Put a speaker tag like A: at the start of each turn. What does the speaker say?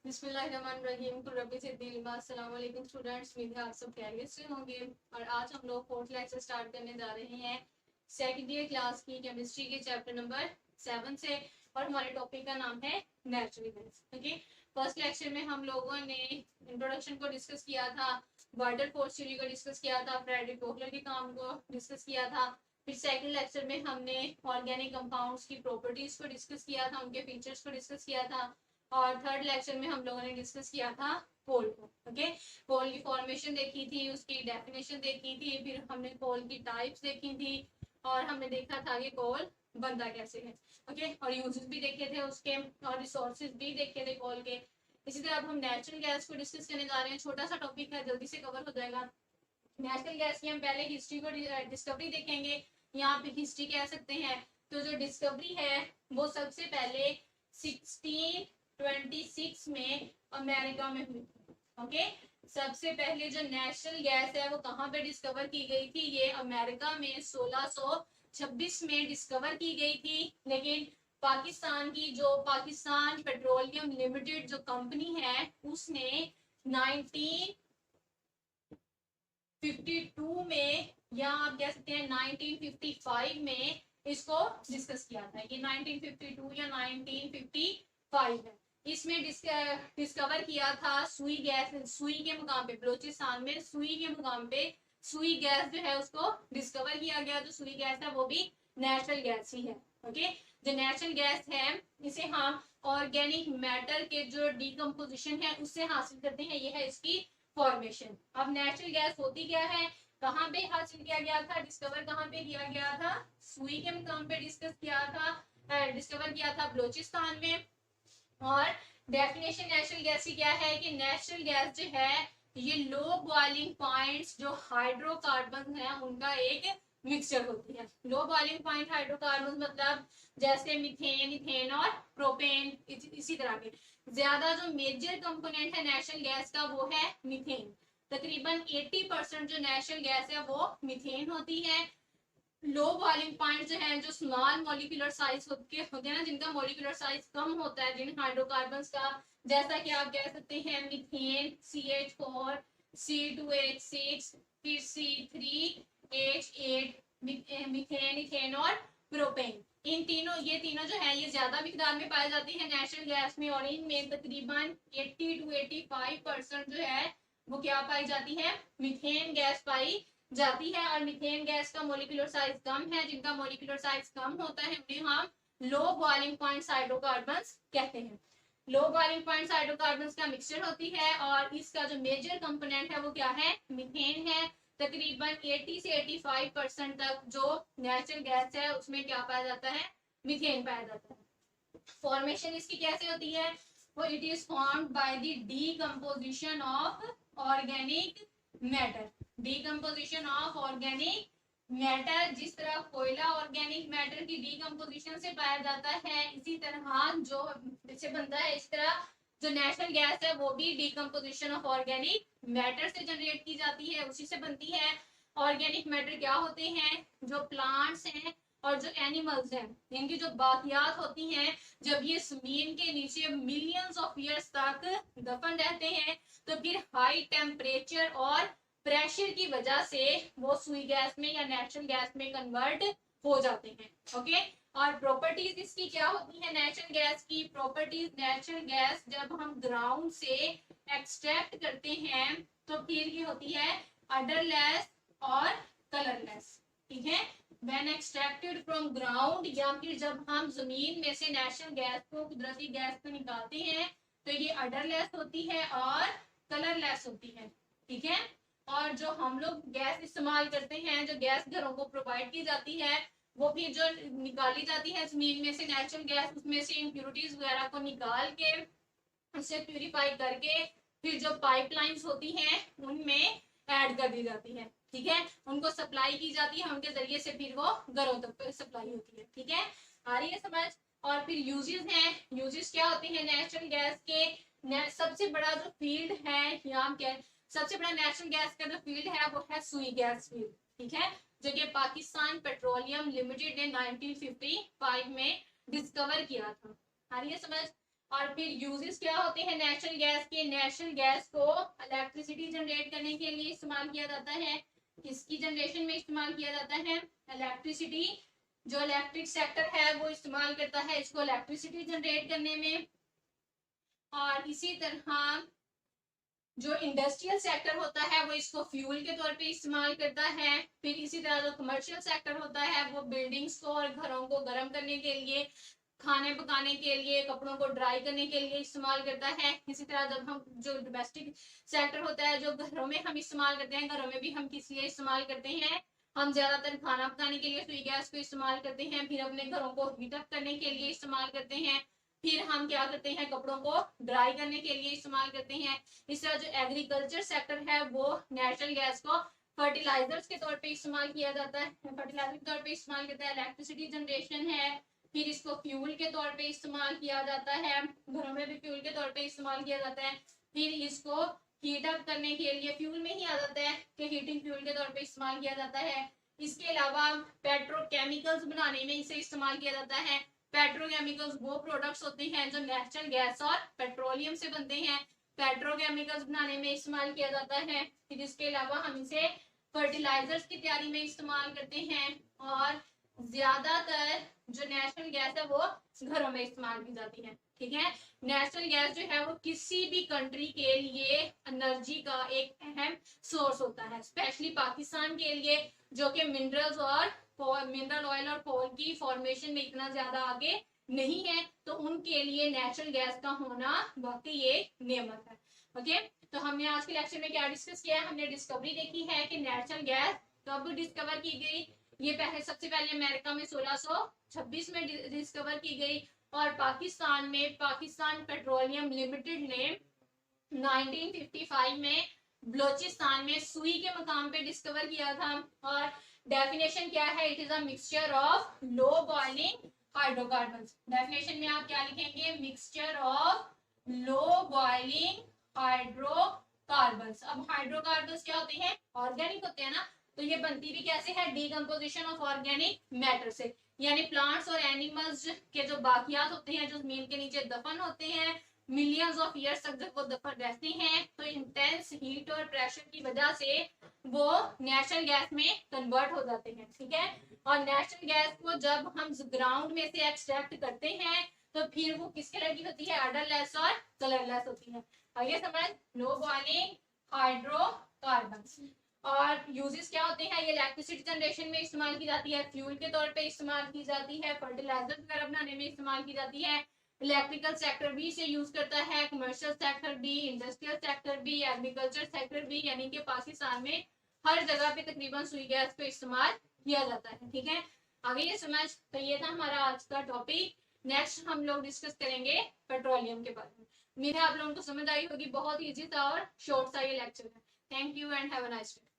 A: बिस्मिल्लाहिर्रहमानिर्रहीम। कुर्रबी से दिल अस्सलाम वालेकुम स्टूडेंट्स, उम्मीद है आप सब खैरियत से होंगे। और आज हम लोग फोर्थ लेक्चर स्टार्ट करने जा रहे हैं सेकंड ईयर क्लास की केमिस्ट्री के चैप्टर नंबर 7 से। और हमारे टॉपिक का नाम है natural gas. Okay, first lecture में हम लोगों ने इंट्रोडक्शन को डिस्कस किया था, वाटर फोर्स थ्योरी को डिस्कस किया था, फ्रेडरिक कोहलर के काम को डिस्कस किया था। फिर सेकंड लेक्चर में हमने ऑर्गेनिक कंपाउंड्स की प्रॉपर्टीज को डिस्कस किया था, उनके फीचर्स को डिस्कस किया था। और थर्ड लेक्चर में हम लोगों ने डिस्कस किया था कोल को। ओके, कोल की फॉर्मेशन देखी थी, उसकी डेफिनेशन देखी थी, फिर हमने कोल की टाइप्स देखी थी, और हमने देखा था कि कोल बनता कैसे है। ओके, और यूजेस भी देखे थे उसके, और रिसोर्सेज भी देखे थे कोल के। इसी तरह अब हम नेचुरल गैस को डिस्कस करने जा रहे हैं। छोटा सा टॉपिक है, जल्दी से कवर हो जाएगा। नेचुरल गैस की हम पहले हिस्ट्री को डिस्कवरी देखेंगे, यहाँ पे हिस्ट्री कह सकते हैं। तो जो डिस्कवरी है वो सबसे पहले 1626 में अमेरिका में हुई। ओके, सबसे पहले जो नेचुरल गैस है वो कहाँ पे डिस्कवर की गई थी? ये अमेरिका में 1626 में डिस्कवर की गई थी। लेकिन पाकिस्तान की जो पाकिस्तान पेट्रोलियम लिमिटेड जो कंपनी है, उसने 1952 में, या आप कह सकते हैं 1955 में इसको डिस्कस किया था। ये 1952 या 1955 है। इसमें डिस्कवर किया था सुई गैस। सुई के मुकाम पे, बलोचिस्तान में सुई के मुकाम पे सुई गैस जो है उसको डिस्कवर किया गया। जो सुई गैस है वो भी नेचुरल गैस ही है। ओके, जो नेचुरल गैस है इसे हम ऑर्गेनिक मैटर के जो डिकम्पोजिशन है उससे हासिल करते हैं। ये है इसकी फॉर्मेशन। अब नेचुरल गैस होती क्या है, कहाँ पे हासिल किया गया था, डिस्कवर कहाँ पे किया गया था? सुई के मुकाम पे डिस्कवर किया था बलोचिस्तान में। और डेफिनेशन नेचुरल गैस की क्या है कि नेचुरल गैस जो है ये लो बॉइलिंग पॉइंट्स जो हाइड्रोकार्बन है उनका एक मिक्सचर होती है। लो बॉइलिंग पॉइंट हाइड्रोकार्बन मतलब जैसे मीथेन, इथेन और प्रोपेन, इसी तरह के। ज्यादा जो मेजर कंपोनेंट है नेचुरल गैस का वो है मीथेन। तकरीबन 80% जो नेचुरल गैस है वो मीथेन होती है। लो बॉइलिंग पॉइंट जो है, जो स्मॉल मॉलिक्यूलर साइज होते हैं ना, जिनका मॉलिक्यूलर साइज कम होता है जिन हाइड्रोकार्बन्स का, जैसा कि आप कह सकते हैं मीथेन CH4, C2H6, फिर C3H8, मीथेन, इथेन और प्रोपेन। ये तीनों जो है ये ज्यादा मिकदार में पाए जाते हैं नेचुरल गैस में। और इनमें तकरीबन 80 to 85% जो है वो क्या पाई जाती है? मीथेन गैस पाई जाती है। और मीथेन गैस का मॉलिक्यूलर साइज कम है। जिनका मॉलिक्यूलर साइज कम होता है उन्हें हम लो बॉइलिंग पॉइंट हाइड्रोकार्बन्स कहते हैं। लो बॉइलिंग पॉइंट हाइड्रोकार्बन्स का मिक्सचर होती है, और इसका जो मेजर कंपोनेंट है वो क्या है? मीथेन है। तकरीबन 80 से 85% तक जो नेचुरल गैस है उसमें क्या पाया जाता है? मीथेन पाया जाता है। फॉर्मेशन इसकी कैसे होती है? वो it is formed by the decomposition of organic matter. Decomposition of organic matter, जिस तरह कोयला ऑर्गेनिक मैटर की डीकंपोजिशन से पाया जाता है, इसी तरह जो से बनता है, इस तरह जो नेचुरल गैस है वो भी डीकंपोजिशन ऑफ ऑर्गेनिक मैटर से जनरेट की जाती है, उसी से बनती है। ऑर्गेनिक मैटर क्या होते हैं? जो प्लांट्स हैं और जो एनिमल्स हैं, इनकी जो बाकियात होती हैं, जब ये जमीन के नीचे मिलियंस ऑफ ईयर्स तक दफन रहते हैं, तो फिर हाई टेम्परेचर और प्रेशर की वजह से वो सुई गैस में या नेचुरल गैस में कन्वर्ट हो जाते हैं। ओके, और प्रॉपर्टीज इसकी क्या होती है नेचुरल गैस की? प्रॉपर्टीज, नेचुरल गैस जब हम ग्राउंड से एक्सट्रैक्ट करते हैं तो फिर ये होती है अडरलेस और कलरलेस। ठीक है, व्हेन एक्सट्रैक्टेड फ्रॉम ग्राउंड, या फिर जब हम जमीन में से नेचुरल गैस को, कुदरती गैस को निकालते हैं, तो ये अडरलेस होती है और कलरलेस होती है। ठीक है, और जो हम लोग गैस इस्तेमाल करते हैं, जो गैस घरों को प्रोवाइड की जाती है, वो फिर जो निकाली जाती है जमीन में से नेचुरल गैस, उसमें से इम्प्योरिटीज वगैरह को निकाल के उसे प्यूरिफाई करके फिर जो पाइपलाइंस होती हैं उनमें ऐड कर दी जाती है। ठीक है, उनको सप्लाई की जाती है, उनके जरिए से फिर वो घरों तक सप्लाई होती है। ठीक है, आ रही है समझ? और फिर यूजेस हैं। यूजेस क्या होते हैं नेचुरल गैस के? सबसे बड़ा जो फील्ड है यहाँ क्या, सबसे बड़ा नेचुरल गैस का जो फील्ड है वो है सुई गैस फील्ड। ठीक है, जो कि पाकिस्तान पेट्रोलियम लिमिटेड ने 1955 में डिस्कवर किया था। आ रही है समझ? और फिर यूजेस क्या होते हैं नेचुरल गैस के? नेचुरल गैस को इलेक्ट्रिसिटी जनरेट करने के लिए इस्तेमाल किया जाता है। किसकी जनरेशन में इस्तेमाल किया जाता है? इलेक्ट्रिसिटी। जो इलेक्ट्रिक सेक्टर है वो इस्तेमाल करता है इसको इलेक्ट्रिसिटी जनरेट करने में। और इसी तरह जो इंडस्ट्रियल सेक्टर होता है वो इसको फ्यूल के तौर पे इस्तेमाल करता है। फिर इसी तरह जो कमर्शियल सेक्टर होता है वो बिल्डिंग्स को और घरों को गर्म करने के लिए, खाने पकाने के लिए, कपड़ों को ड्राई करने के लिए इस्तेमाल करता है। इसी तरह जब हम जो डोमेस्टिक सेक्टर होता है जो घरों में हम इस्तेमाल करते हैं, घरों में भी हम किस लिए इस्तेमाल करते हैं? हम ज्यादातर खाना पकाने के लिए सुई गैस को इस्तेमाल करते हैं। फिर अपने घरों को हीटअप करने के लिए इस्तेमाल करते हैं। फिर हम क्या करते हैं? कपड़ों को ड्राई करने के लिए इस्तेमाल करते हैं। इस तरह जो एग्रीकल्चर सेक्टर है वो नेचुरल गैस को फर्टिलाइजर्स के तौर पे इस्तेमाल किया जाता है, फर्टिलाइजर के तौर पे इस्तेमाल करता है। इलेक्ट्रिसिटी जनरेशन है। फिर इसको फ्यूल के तौर पे इस्तेमाल किया जाता है, घरों में भी फ्यूल के तौर पे इस्तेमाल किया जाता है। फिर इसको हीट अप करने के लिए फ्यूल में ही आ जाता है कि हीटिंग फ्यूल के तौर पे इस्तेमाल किया जाता है। इसके अलावा पेट्रोकेमिकल्स बनाने में इसे इस्तेमाल किया जाता है। पेट्रोकेमिकल्स वो प्रोडक्ट्स होते हैं जो नेचुरल गैस और पेट्रोलियम से बनते हैं, पेट्रोकेमिकल्स बनाने में इस्तेमाल किया जाता है। फिर इसके अलावा हम इसे फर्टिलाइजर्स की तैयारी में इस्तेमाल करते हैं। और ज्यादातर जो नेचुरल गैस है वो घरों में इस्तेमाल की जाती है। ठीक है, नेचुरल गैस जो है वो किसी भी कंट्री के लिए एनर्जी का एक अहम सोर्स होता है, स्पेशली पाकिस्तान के लिए जो कि मिनरल्स और मिनरल ऑयल और कोल की फॉर्मेशन में इतना ज्यादा आगे नहीं है, तो उनके लिए नेचुरल गैस का होना वाकई एक नेमत है। ओके, तो हमने आज के लेक्चर में क्या डिस्कस किया है? हमने डिस्कवरी देखी है कि नेचुरल गैस कब डिस्कवर की गई। ये सबसे पहले अमेरिका में 1626 में डिस्कवर की गई और पाकिस्तान में पाकिस्तान पेट्रोलियम लिमिटेड ने 1955 में बलोचिस्तान में सुई के मकाम पे डिस्कवर किया था। और डेफिनेशन क्या है? It is a mixture of low boiling hydrocarbons. Definition में आप क्या लिखेंगे? Mixture of low boiling hydrocarbons. अब हाइड्रोकार्बन्स क्या होते हैं? ऑर्गेनिक होते हैं ना, तो ये बनती भी कैसे है? डीकम्पोजिशन ऑफ ऑर्गेनिक मैटर से, यानी प्लांट्स और एनिमल्स के जो बाकियात होते हैं जो जमीन के नीचे दफन होते हैं मिलियंस ऑफ ईयर्स तक जब वो दफन रहते हैं, तो इंटेंस हीट और प्रेशर की वजह से वो नेचुरल गैस में कन्वर्ट हो जाते हैं। ठीक है, और नेचुरल गैस को जब हम ग्राउंड में से एक्सट्रैक्ट करते हैं तो फिर वो किस कलर की होती है? ऑर्डरलेस और कलरलेस होती है। आगे समझ, लो बॉइलिंग हाइड्रोकार्बन्स। और यूजेस क्या होते हैं? ये इलेक्ट्रिसिटी जनरेशन में इस्तेमाल की जाती है, फ्यूल के तौर पे इस्तेमाल की जाती है, फर्टिलाइजर वगैरह बनाने में इस्तेमाल की जाती है। इलेक्ट्रिकल सेक्टर भी इसे यूज करता है, कमर्शियल सेक्टर भी, इंडस्ट्रियल सेक्टर भी, एग्रीकल्चर सेक्टर भी, यानी कि पाकिस्तान में हर जगह पे तकरीबन सुई गैस को इस्तेमाल किया जाता है। ठीक है, आगे ये समझ। तो ये था हमारा आज का टॉपिक। नेक्स्ट हम लोग डिस्कस करेंगे पेट्रोलियम के बारे में। उम्मीद है आप लोगों को समझ आई होगी। बहुत ईजी था और शॉर्ट सा ये लेक्चर है। Thank you and have a nice day.